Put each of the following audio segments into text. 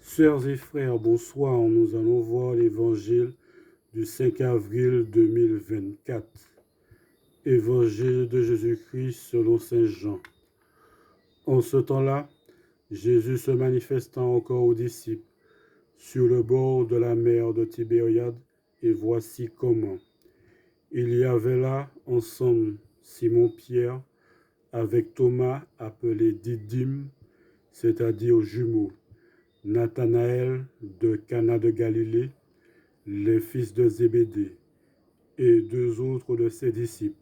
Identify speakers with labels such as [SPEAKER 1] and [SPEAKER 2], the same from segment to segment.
[SPEAKER 1] Sœurs et frères, bonsoir. Nous allons voir l'évangile du 5 avril 2024. Évangile de Jésus-Christ selon Saint Jean. En ce temps-là, Jésus se manifesta encore aux disciples sur le bord de la mer de Tibériade, et voici comment. Il y avait là ensemble Simon-Pierre avec Thomas appelé Didyme, c'est-à-dire jumeaux, Nathanaël de Cana de Galilée, les fils de Zébédée, et deux autres de ses disciples.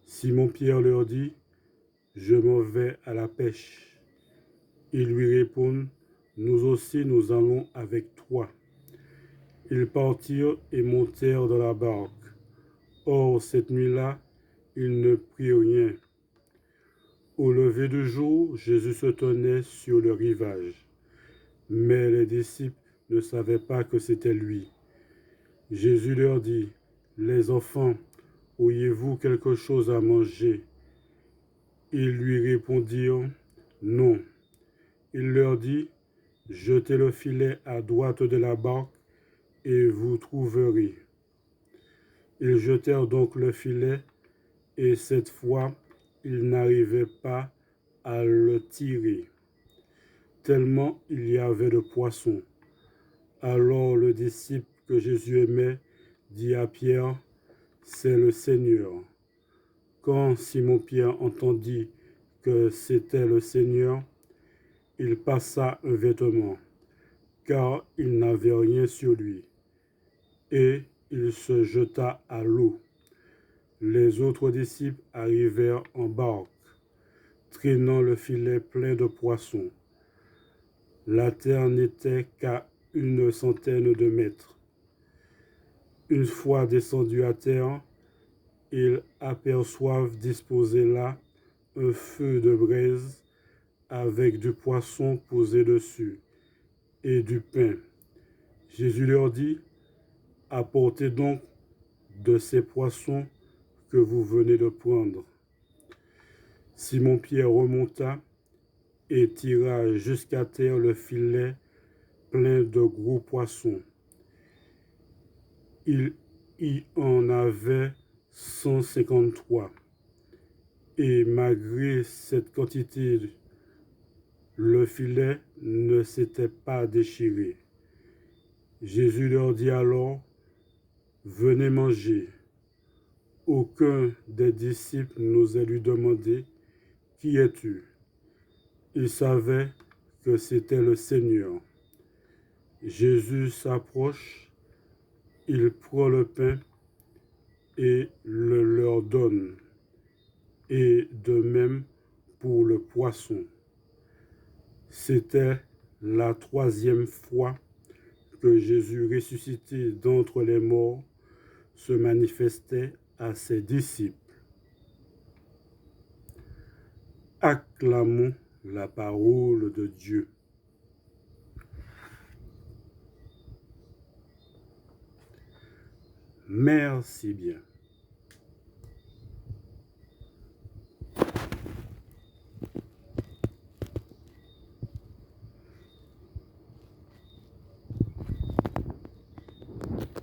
[SPEAKER 1] Simon-Pierre leur dit, « Je m'en vais à la pêche. » Ils lui répondent, « Nous aussi nous allons avec toi. » Ils partirent et montèrent dans la barque. Or, cette nuit-là, ils ne prirent rien. Au lever du jour, Jésus se tenait sur le rivage. Mais les disciples ne savaient pas que c'était lui. Jésus leur dit, « Les enfants, auriez-vous quelque chose à manger ?» Ils lui répondirent, « Non. » Il leur dit, « Jetez le filet à droite de la barque et vous trouverez. » Ils jetèrent donc le filet, et cette fois, ils n'arrivaient pas à le tirer, tellement il y avait de poissons. Alors le disciple que Jésus aimait dit à Pierre, « C'est le Seigneur. » Quand Simon-Pierre entendit que c'était le Seigneur, il passa un vêtement, car il n'avait rien sur lui, et il se jeta à l'eau. Les autres disciples arrivèrent en barque, traînant le filet plein de poissons. La terre n'était qu'à 100 de mètres. Une fois descendus à terre, ils aperçoivent disposé là un feu de braise avec du poisson posé dessus et du pain. Jésus leur dit, « Apportez donc de ces poissons que vous venez de prendre. » Simon-Pierre remonta et tira jusqu'à terre le filet plein de gros poissons. Il y en avait 153. Et malgré cette quantité, le filet ne s'était pas déchiré. Jésus leur dit alors, « Venez manger. » Aucun des disciples n'osait lui demander, « Qui es-tu » Il savait que c'était le Seigneur. Jésus s'approche, il prend le pain et le leur donne, et de même pour le poisson. C'était la 3e fois que Jésus, ressuscité d'entre les morts, se manifestait à ses disciples. Acclamons la parole de Dieu. Merci bien.